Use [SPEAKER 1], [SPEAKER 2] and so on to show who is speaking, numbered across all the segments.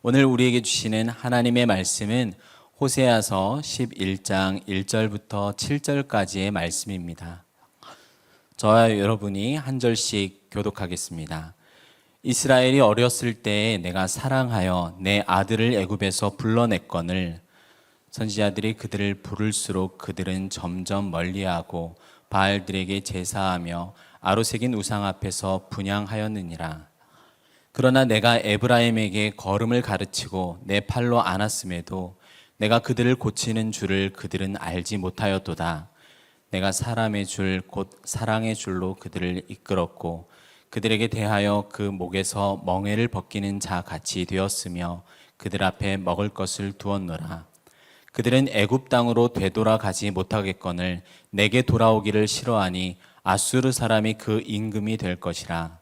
[SPEAKER 1] 오늘 우리에게 주시는 하나님의 말씀은 호세아서 11장 1절부터 7절까지의 말씀입니다. 저와 여러분이 한 절씩 교독하겠습니다. 이스라엘이 어렸을 때에 내가 사랑하여 내 아들을 애굽에서 불러냈거늘 선지자들이 그들을 부를수록 그들은 점점 멀리하고 바알들에게 제사하며 아로새긴 우상 앞에서 분향하였느니라. 그러나 내가 에브라임에게 걸음을 가르치고 내 팔로 안았음에도 내가 그들을 고치는 줄을 그들은 알지 못하였도다. 내가 사람의 줄 곧 사랑의 줄로 그들을 이끌었고 그들에게 대하여 그 목에서 멍에를 벗기는 자 같이 되었으며 그들 앞에 먹을 것을 두었노라. 그들은 애굽 땅으로 되돌아가지 못하겠거늘 내게 돌아오기를 싫어하니 아수르 사람이 그 임금이 될 것이라.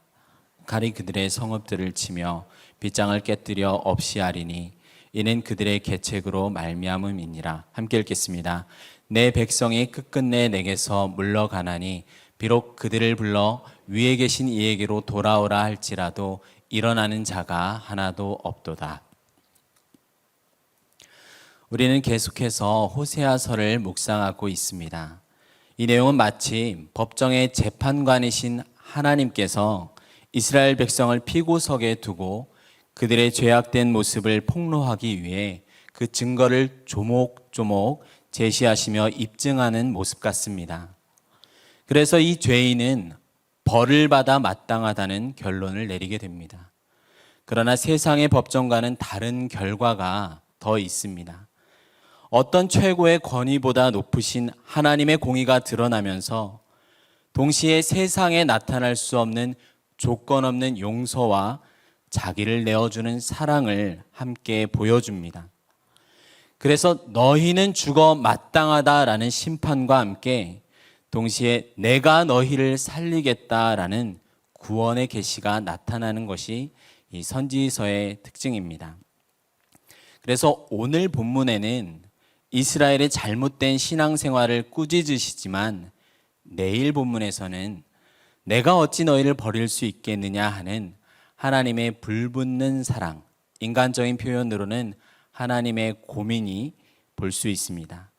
[SPEAKER 1] 칼이 그들의 성읍들을 치며 빗장을 깨뜨려 없이 하리니 이는 그들의 계책으로 말미암음이니라. 함께 읽겠습니다. 내 백성이 끝끝내 내게서 물러가나니 비록 그들을 불러 위에 계신 이에게로 돌아오라 할지라도 일어나는 자가 하나도 없도다. 우리는 계속해서 호세아서를 묵상하고 있습니다. 이 내용은 마치 법정의 재판관이신 하나님께서 이스라엘 백성을 피고석에 두고 그들의 죄악된 모습을 폭로하기 위해 그 증거를 조목조목 제시하시며 입증하는 모습 같습니다. 그래서 이 죄인은 벌을 받아 마땅하다는 결론을 내리게 됩니다. 그러나 세상의 법정과는 다른 결과가 더 있습니다. 어떤 최고의 권위보다 높으신 하나님의 공의가 드러나면서 동시에 세상에 나타날 수 없는 조건 없는 용서와 자기를 내어주는 사랑을 함께 보여줍니다. 그래서 너희는 죽어 마땅하다라는 심판과 함께 동시에 내가 너희를 살리겠다라는 구원의 계시가 나타나는 것이 이 선지서의 특징입니다. 그래서 오늘 본문에는 이스라엘의 잘못된 신앙생활을 꾸짖으시지만 내일 본문에서는 내가 어찌 너희를 버릴 수 있겠느냐 하는 하나님의 불붙는 사랑, 인간적인 표현으로는 하나님의 고민이 볼 수 있습니다.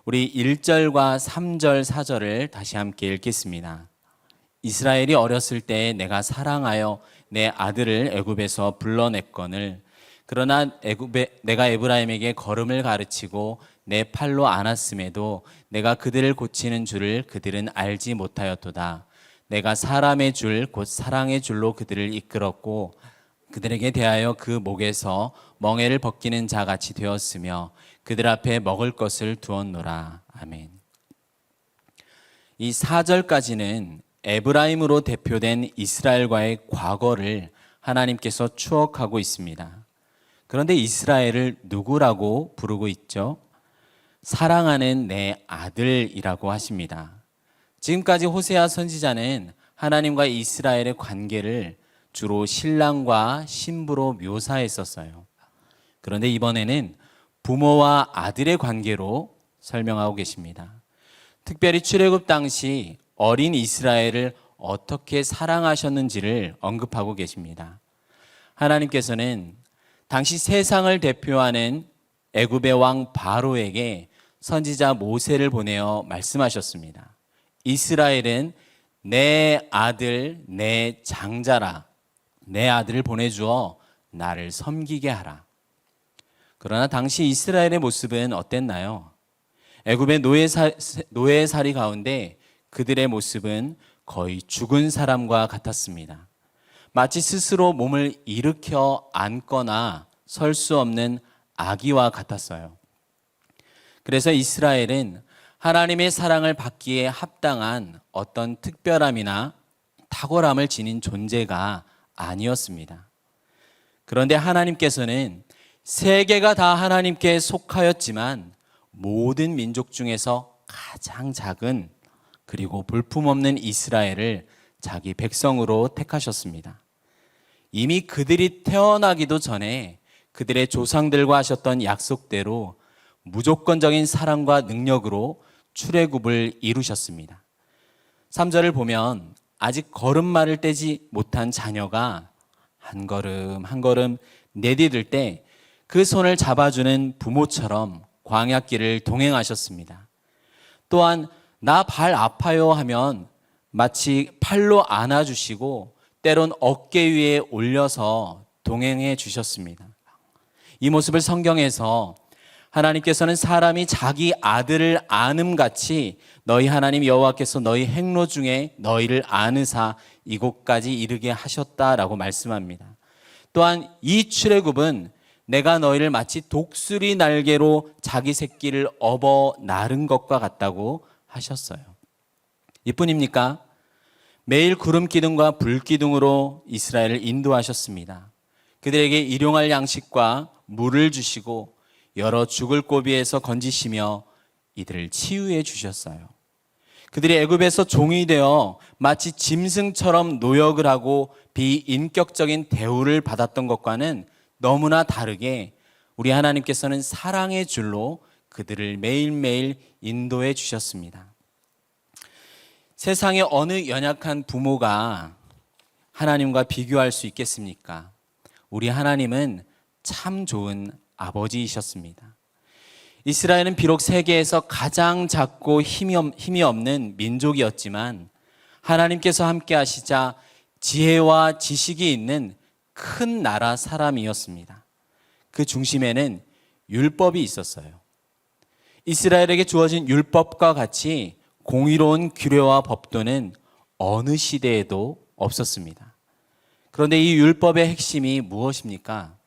[SPEAKER 1] 우리 1절과 3절, 4절을 다시 함께 읽겠습니다. 이스라엘이 어렸을 때에 내가 사랑하여 내 아들을 애굽에서 불러냈거늘 그러나 내가 에브라임에게 걸음을 가르치고 내 팔로 안았음에도 내가 그들을 고치는 줄을 그들은 알지 못하였도다. 내가 사람의 줄 곧 사랑의 줄로 그들을 이끌었고 그들에게 대하여 그 목에서 멍에를 벗기는 자 같이 되었으며 그들 앞에 먹을 것을 두었노라. 아멘. 이 4절까지는 에브라임으로 대표된 이스라엘과의 과거를 하나님께서 추억하고 있습니다. 그런데 이스라엘을 누구라고 부르고 있죠? 사랑하는 내 아들이라고 하십니다. 지금까지 호세아 선지자는 하나님과 이스라엘의 관계를 주로 신랑과 신부로 묘사했었어요. 그런데 이번에는 부모와 아들의 관계로 설명하고 계십니다. 특별히 출애굽 당시 어린 이스라엘을 어떻게 사랑하셨는지를 언급하고 계십니다. 하나님께서는 당시 세상을 대표하는 애굽의 왕 바로에게 선지자 모세를 보내어 말씀하셨습니다. 이스라엘은 내 아들, 내 장자라. 내 아들을 보내주어 나를 섬기게 하라. 그러나 당시 이스라엘의 모습은 어땠나요? 애굽의 노예살이 가운데 그들의 모습은 거의 죽은 사람과 같았습니다. 마치 스스로 몸을 일으켜 앉거나 설 수 없는 아기와 같았어요. 그래서 이스라엘은 하나님의 사랑을 받기에 합당한 어떤 특별함이나 탁월함을 지닌 존재가 아니었습니다. 그런데 하나님께서는 세계가 다 하나님께 속하였지만 모든 민족 중에서 가장 작은 그리고 볼품없는 이스라엘을 자기 백성으로 택하셨습니다. 이미 그들이 태어나기도 전에 그들의 조상들과 하셨던 약속대로 무조건적인 사랑과 능력으로 출애굽을 이루셨습니다. 3절을 보면 아직 걸음마를 떼지 못한 자녀가 한 걸음 한 걸음 내디딜 때 그 손을 잡아주는 부모처럼 광야길을 동행하셨습니다. 또한 나 발 아파요 하면 마치 팔로 안아주시고 때론 어깨 위에 올려서 동행해 주셨습니다. 이 모습을 성경에서 하나님께서는 사람이 자기 아들을 아음같이 너희 하나님 여호와께서 너희 행로 중에 너희를 아느사 이곳까지 이르게 하셨다라고 말씀합니다. 또한 이 출애굽은 내가 너희를 마치 독수리 날개로 자기 새끼를 업어 나른 것과 같다고 하셨어요. 이뿐입니까? 매일 구름 기둥과 불 기둥으로 이스라엘을 인도하셨습니다. 그들에게 일용할 양식과 물을 주시고 여러 죽을 고비에서 건지시며 이들을 치유해 주셨어요. 그들이 애굽에서 종이 되어 마치 짐승처럼 노역을 하고 비인격적인 대우를 받았던 것과는 너무나 다르게 우리 하나님께서는 사랑의 줄로 그들을 매일매일 인도해 주셨습니다. 세상의 어느 연약한 부모가 하나님과 비교할 수 있겠습니까? 우리 하나님은 참 좋은 아버지이셨습니다. 이스라엘은 비록 세계에서 가장 작고 힘이 없는 민족이었지만 하나님께서 함께 하시자 지혜와 지식이 있는 큰 나라 사람이었습니다. 그 중심에는 율법이 있었어요. 이스라엘에게 주어진 율법과 같이 공의로운 규례와 법도는 어느 시대에도 없었습니다. 그런데 이 율법의 핵심이 무엇입니까?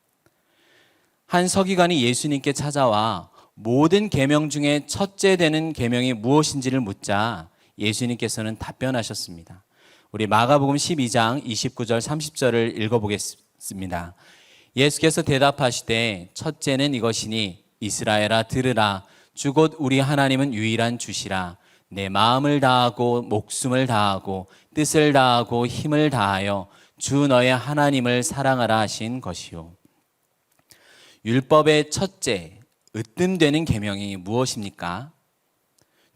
[SPEAKER 1] 한 서기관이 예수님께 찾아와 모든 계명 중에 첫째 되는 계명이 무엇인지를 묻자 예수님께서는 답변하셨습니다. 우리 마가복음 12장 29절 30절을 읽어보겠습니다. 예수께서 대답하시되 첫째는 이것이니 이스라엘아 들으라 주 곧 우리 하나님은 유일한 주시라 내 마음을 다하고 목숨을 다하고 뜻을 다하고 힘을 다하여 주 너의 하나님을 사랑하라 하신 것이요. 율법의 첫째 으뜸되는 계명이 무엇입니까?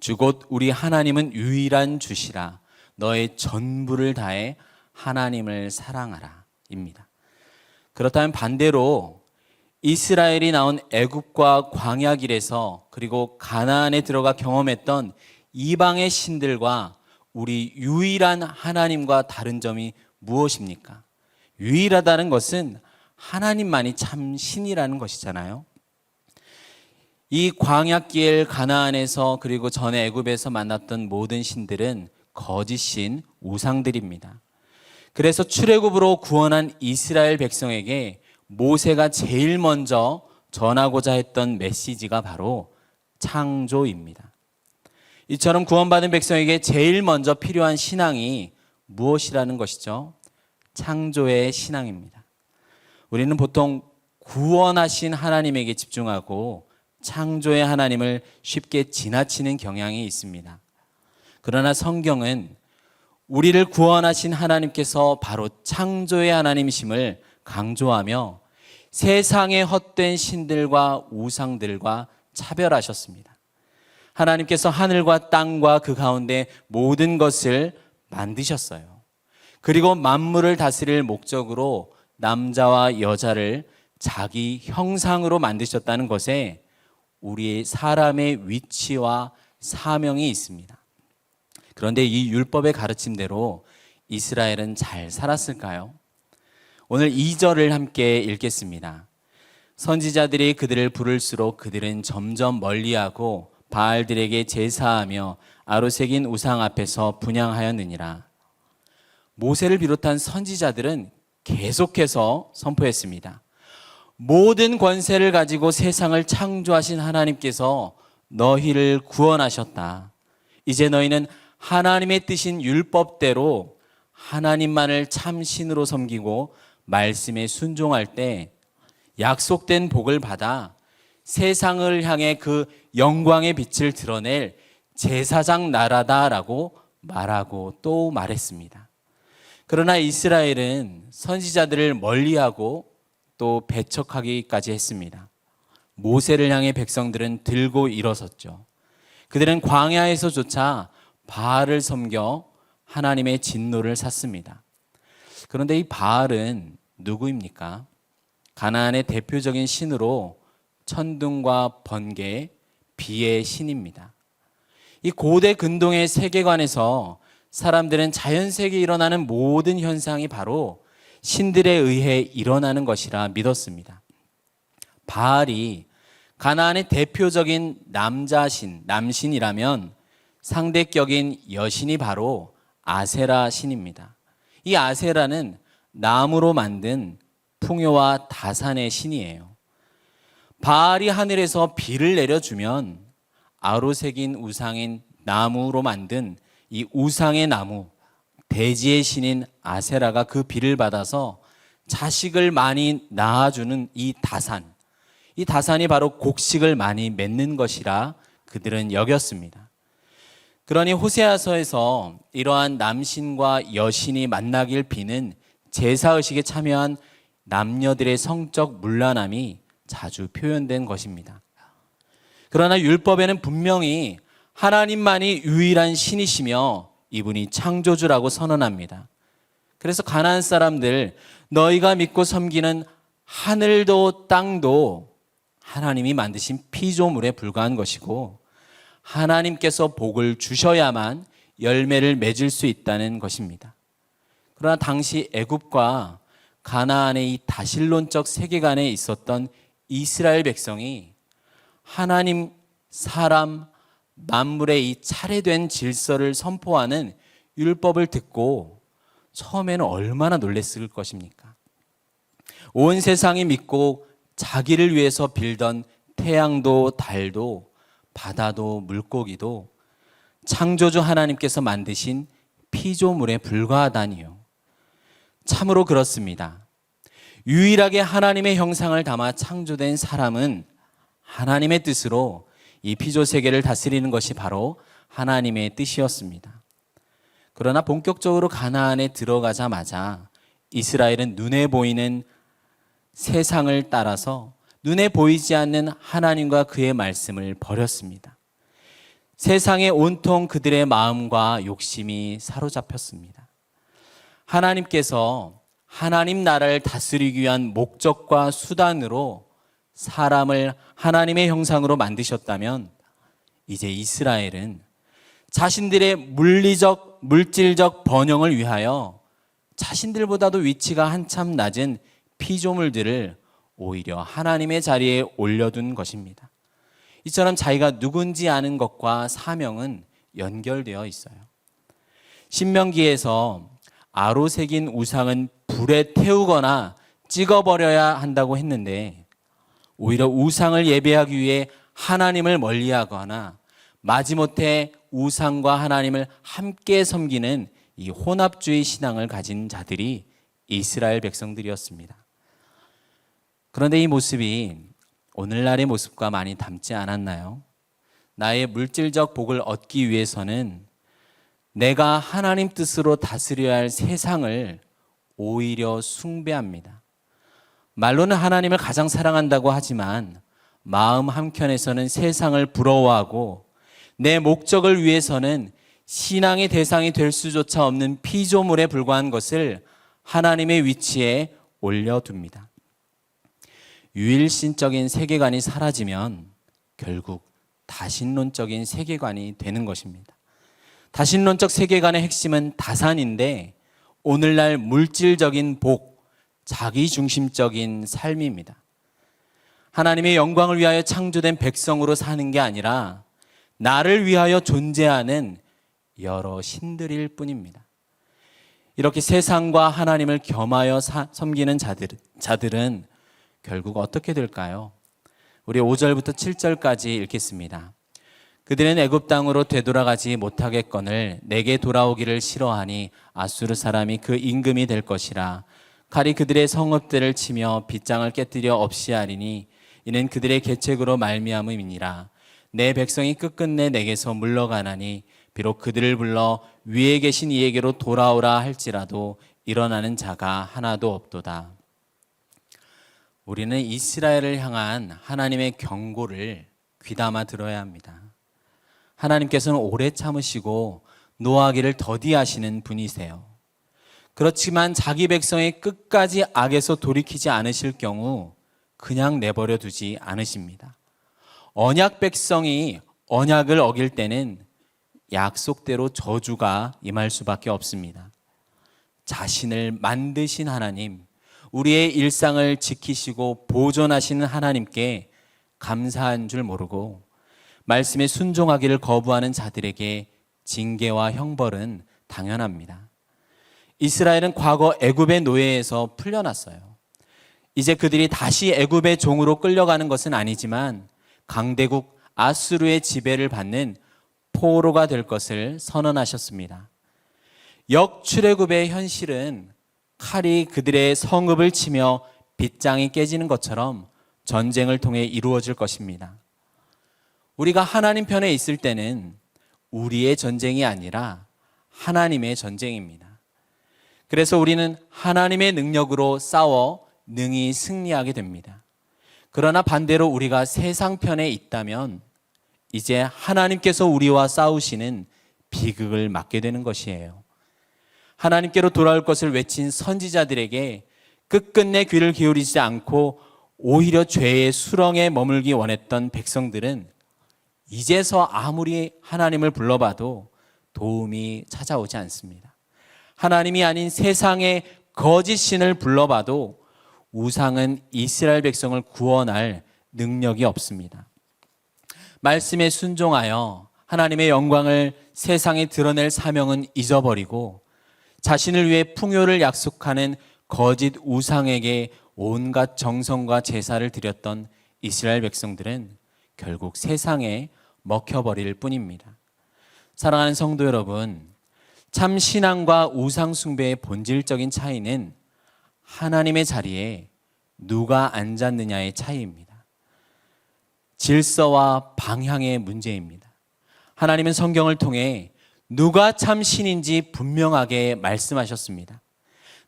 [SPEAKER 1] 주 곧 우리 하나님은 유일한 주시라 너의 전부를 다해 하나님을 사랑하라 입니다. 그렇다면 반대로 이스라엘이 나온 애굽과 광야길에서 그리고 가나안에 들어가 경험했던 이방의 신들과 우리 유일한 하나님과 다른 점이 무엇입니까? 유일하다는 것은 하나님만이 참 신이라는 것이잖아요. 이 광야길 가나안에서 그리고 전에 애굽에서 만났던 모든 신들은 거짓신 우상들입니다. 그래서 출애굽으로 구원한 이스라엘 백성에게 모세가 제일 먼저 전하고자 했던 메시지가 바로 창조입니다. 이처럼 구원받은 백성에게 제일 먼저 필요한 신앙이 무엇이라는 것이죠? 창조의 신앙입니다. 우리는 보통 구원하신 하나님에게 집중하고 창조의 하나님을 쉽게 지나치는 경향이 있습니다. 그러나 성경은 우리를 구원하신 하나님께서 바로 창조의 하나님이심을 강조하며 세상의 헛된 신들과 우상들과 차별하셨습니다. 하나님께서 하늘과 땅과 그 가운데 모든 것을 만드셨어요. 그리고 만물을 다스릴 목적으로 남자와 여자를 자기 형상으로 만드셨다는 것에 우리 사람의 위치와 사명이 있습니다. 그런데 이 율법의 가르침대로 이스라엘은 잘 살았을까요? 오늘 2절을 함께 읽겠습니다. 선지자들이 그들을 부를수록 그들은 점점 멀리하고 바알들에게 제사하며 아로새긴 우상 앞에서 분향하였느니라. 모세를 비롯한 선지자들은 계속해서 선포했습니다. 모든 권세를 가지고 세상을 창조하신 하나님께서 너희를 구원하셨다. 이제 너희는 하나님의 뜻인 율법대로 하나님만을 참 신으로 섬기고 말씀에 순종할 때 약속된 복을 받아 세상을 향해 그 영광의 빛을 드러낼 제사장 나라다라고 말하고 또 말했습니다. 그러나 이스라엘은 선지자들을 멀리하고 또 배척하기까지 했습니다. 모세를 향해 백성들은 들고 일어섰죠. 그들은 광야에서조차 바알을 섬겨 하나님의 진노를 샀습니다. 그런데 이 바알은 누구입니까? 가나안의 대표적인 신으로 천둥과 번개, 비의 신입니다. 이 고대 근동의 세계관에서 사람들은 자연 세계에 일어나는 모든 현상이 바로 신들에 의해 일어나는 것이라 믿었습니다. 바알이 가나안의 대표적인 남자신, 남신이라면 상대격인 여신이 바로 아세라 신입니다. 이 아세라는 나무로 만든 풍요와 다산의 신이에요. 바알이 하늘에서 비를 내려주면 아로새긴 우상인 나무로 만든 이 우상의 나무, 대지의 신인 아세라가 그 비를 받아서 자식을 많이 낳아주는 이 다산이 바로 곡식을 많이 맺는 것이라 그들은 여겼습니다. 그러니 호세아서에서 이러한 남신과 여신이 만나길 비는 제사의식에 참여한 남녀들의 성적 문란함이 자주 표현된 것입니다. 그러나 율법에는 분명히 하나님만이 유일한 신이시며 이분이 창조주라고 선언합니다. 그래서 가나안 사람들, 너희가 믿고 섬기는 하늘도 땅도 하나님이 만드신 피조물에 불과한 것이고 하나님께서 복을 주셔야만 열매를 맺을 수 있다는 것입니다. 그러나 당시 애굽과 가나안의 이 다신론적 세계관에 있었던 이스라엘 백성이 하나님, 사람, 만물의 이 차례된 질서를 선포하는 율법을 듣고 처음에는 얼마나 놀랐을 것입니까? 온 세상이 믿고 자기를 위해서 빌던 태양도 달도 바다도 물고기도 창조주 하나님께서 만드신 피조물에 불과하다니요. 참으로 그렇습니다. 유일하게 하나님의 형상을 담아 창조된 사람은 하나님의 뜻으로 이 피조 세계를 다스리는 것이 바로 하나님의 뜻이었습니다. 그러나 본격적으로 가나안에 들어가자마자 이스라엘은 눈에 보이는 세상을 따라서 눈에 보이지 않는 하나님과 그의 말씀을 버렸습니다. 세상에 온통 그들의 마음과 욕심이 사로잡혔습니다. 하나님께서 하나님 나라를 다스리기 위한 목적과 수단으로 사람을 하나님의 형상으로 만드셨다면 이제 이스라엘은 자신들의 물질적 번영을 위하여 자신들보다도 위치가 한참 낮은 피조물들을 오히려 하나님의 자리에 올려둔 것입니다. 이처럼 자기가 누군지 아는 것과 사명은 연결되어 있어요. 신명기에서 아로새긴 우상은 불에 태우거나 찍어버려야 한다고 했는데 오히려 우상을 예배하기 위해 하나님을 멀리하거나 마지못해 우상과 하나님을 함께 섬기는 이 혼합주의 신앙을 가진 자들이 이스라엘 백성들이었습니다. 그런데 이 모습이 오늘날의 모습과 많이 닮지 않았나요? 나의 물질적 복을 얻기 위해서는 내가 하나님 뜻으로 다스려야 할 세상을 오히려 숭배합니다. 말로는 하나님을 가장 사랑한다고 하지만 마음 한켠에서는 세상을 부러워하고 내 목적을 위해서는 신앙의 대상이 될 수조차 없는 피조물에 불과한 것을 하나님의 위치에 올려둡니다. 유일신적인 세계관이 사라지면 결국 다신론적인 세계관이 되는 것입니다. 다신론적 세계관의 핵심은 다산인데 오늘날 물질적인 복, 자기중심적인 삶입니다. 하나님의 영광을 위하여 창조된 백성으로 사는 게 아니라 나를 위하여 존재하는 여러 신들일 뿐입니다. 이렇게 세상과 하나님을 겸하여 섬기는 자들은 결국 어떻게 될까요? 우리 5절부터 7절까지 읽겠습니다. 그들은 애굽 땅으로 되돌아가지 못하겠거늘 내게 돌아오기를 싫어하니 아수르 사람이 그 임금이 될 것이라. 칼이 그들의 성읍들을 치며 빗장을 깨뜨려 없이 하리니 이는 그들의 계책으로 말미암음이니라. 내 백성이 끝끝내 내게서 물러가나니 비록 그들을 불러 위에 계신 이에게로 돌아오라 할지라도 일어나는 자가 하나도 없도다. 우리는 이스라엘을 향한 하나님의 경고를 귀담아 들어야 합니다. 하나님께서는 오래 참으시고 노하기를 더디하시는 분이세요. 그렇지만 자기 백성이 끝까지 악에서 돌이키지 않으실 경우 그냥 내버려 두지 않으십니다. 언약 백성이 언약을 어길 때는 약속대로 저주가 임할 수밖에 없습니다. 자신을 만드신 하나님, 우리의 일상을 지키시고 보존하시는 하나님께 감사한 줄 모르고 말씀에 순종하기를 거부하는 자들에게 징계와 형벌은 당연합니다. 이스라엘은 과거 애굽의 노예에서 풀려났어요. 이제 그들이 다시 애굽의 종으로 끌려가는 것은 아니지만 강대국 아수르의 지배를 받는 포로가 될 것을 선언하셨습니다. 역출애굽의 현실은 칼이 그들의 성읍을 치며 빗장이 깨지는 것처럼 전쟁을 통해 이루어질 것입니다. 우리가 하나님 편에 있을 때는 우리의 전쟁이 아니라 하나님의 전쟁입니다. 그래서 우리는 하나님의 능력으로 싸워 능히 승리하게 됩니다. 그러나 반대로 우리가 세상 편에 있다면 이제 하나님께서 우리와 싸우시는 비극을 맞게 되는 것이에요. 하나님께로 돌아올 것을 외친 선지자들에게 끝끝내 귀를 기울이지 않고 오히려 죄의 수렁에 머물기 원했던 백성들은 이제서 아무리 하나님을 불러봐도 도움이 찾아오지 않습니다. 하나님이 아닌 세상의 거짓 신을 불러봐도 우상은 이스라엘 백성을 구원할 능력이 없습니다. 말씀에 순종하여 하나님의 영광을 세상에 드러낼 사명은 잊어버리고 자신을 위해 풍요를 약속하는 거짓 우상에게 온갖 정성과 제사를 드렸던 이스라엘 백성들은 결국 세상에 먹혀버릴 뿐입니다. 사랑하는 성도 여러분, 참 신앙과 우상 숭배의 본질적인 차이는 하나님의 자리에 누가 앉았느냐의 차이입니다. 질서와 방향의 문제입니다. 하나님은 성경을 통해 누가 참 신인지 분명하게 말씀하셨습니다.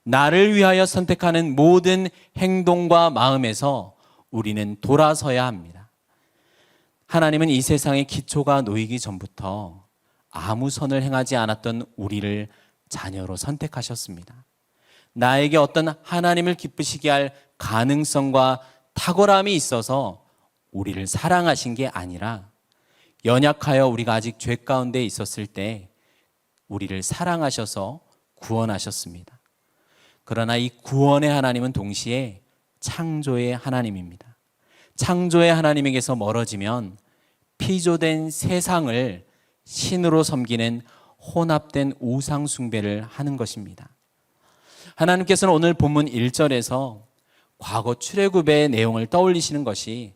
[SPEAKER 1] 나를 위하여 선택하는 모든 행동과 마음에서 우리는 돌아서야 합니다. 하나님은 이 세상의 기초가 놓이기 전부터 아무 선을 행하지 않았던 우리를 자녀로 선택하셨습니다. 나에게 어떤 하나님을 기쁘시게 할 가능성과 탁월함이 있어서 우리를 사랑하신 게 아니라 연약하여 우리가 아직 죄 가운데 있었을 때 우리를 사랑하셔서 구원하셨습니다. 그러나 이 구원의 하나님은 동시에 창조의 하나님입니다. 창조의 하나님에게서 멀어지면 피조된 세상을 신으로 섬기는 혼합된 우상 숭배를 하는 것입니다. 하나님께서는 오늘 본문 1절에서 과거 출애굽의 내용을 떠올리시는 것이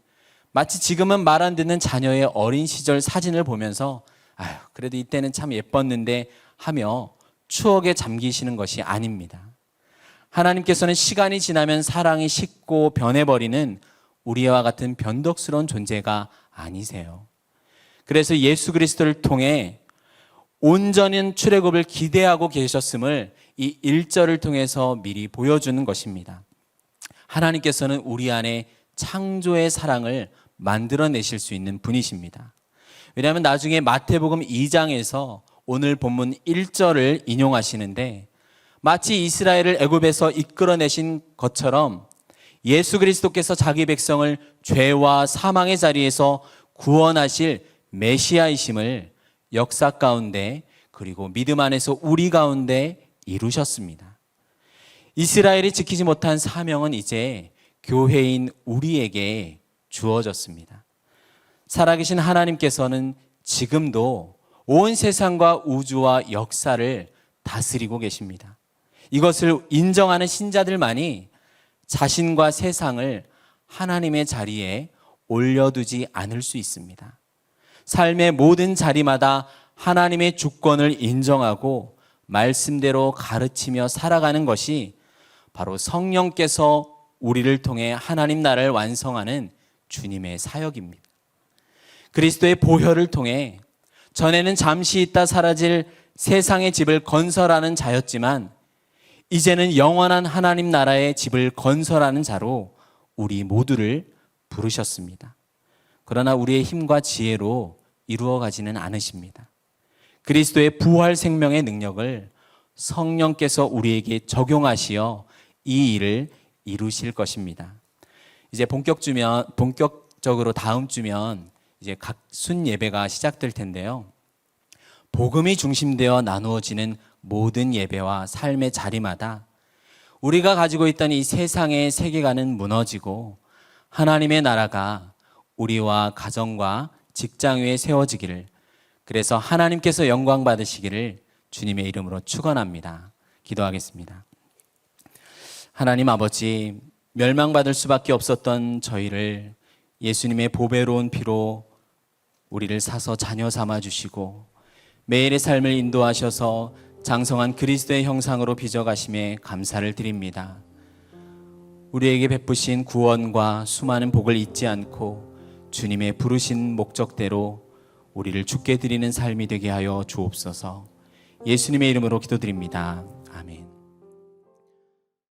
[SPEAKER 1] 마치 지금은 말 안 듣는 자녀의 어린 시절 사진을 보면서 아유, 그래도 이때는 참 예뻤는데 하며 추억에 잠기시는 것이 아닙니다. 하나님께서는 시간이 지나면 사랑이 식고 변해버리는 우리와 같은 변덕스러운 존재가 아니세요. 그래서 예수 그리스도를 통해 온전한 출애굽을 기대하고 계셨음을 이 1절을 통해서 미리 보여주는 것입니다. 하나님께서는 우리 안에 창조의 사랑을 만들어내실 수 있는 분이십니다. 왜냐하면 나중에 마태복음 2장에서 오늘 본문 1절을 인용하시는데 마치 이스라엘을 애굽에서 이끌어내신 것처럼 예수 그리스도께서 자기 백성을 죄와 사망의 자리에서 구원하실 메시아이심을 역사 가운데 그리고 믿음 안에서 우리 가운데 이루셨습니다. 이스라엘이 지키지 못한 사명은 이제 교회인 우리에게 주어졌습니다. 살아계신 하나님께서는 지금도 온 세상과 우주와 역사를 다스리고 계십니다. 이것을 인정하는 신자들만이 자신과 세상을 하나님의 자리에 올려두지 않을 수 있습니다. 삶의 모든 자리마다 하나님의 주권을 인정하고 말씀대로 가르치며 살아가는 것이 바로 성령께서 우리를 통해 하나님 나라를 완성하는 주님의 사역입니다. 그리스도의 보혈을 통해 전에는 잠시 있다 사라질 세상의 집을 건설하는 자였지만 이제는 영원한 하나님 나라의 집을 건설하는 자로 우리 모두를 부르셨습니다. 그러나 우리의 힘과 지혜로 이루어가지는 않으십니다. 그리스도의 부활 생명의 능력을 성령께서 우리에게 적용하시어 이 일을 이루실 것입니다. 이제 본격적으로 다음 주면 이제 각 순 예배가 시작될 텐데요. 복음이 중심되어 나누어지는 모든 예배와 삶의 자리마다 우리가 가지고 있던 이 세상의 세계관은 무너지고 하나님의 나라가 우리와 가정과 직장 위에 세워지기를, 그래서 하나님께서 영광 받으시기를 주님의 이름으로 축원합니다. 기도하겠습니다. 하나님 아버지, 멸망받을 수밖에 없었던 저희를 예수님의 보배로운 피로 우리를 사서 자녀 삼아 주시고 매일의 삶을 인도하셔서 장성한 그리스도의 형상으로 빚어가심에 감사를 드립니다. 우리에게 베푸신 구원과 수많은 복을 잊지 않고 주님의 부르신 목적대로 우리를 주께 드리는 삶이 되게 하여 주옵소서. 예수님의 이름으로 기도드립니다.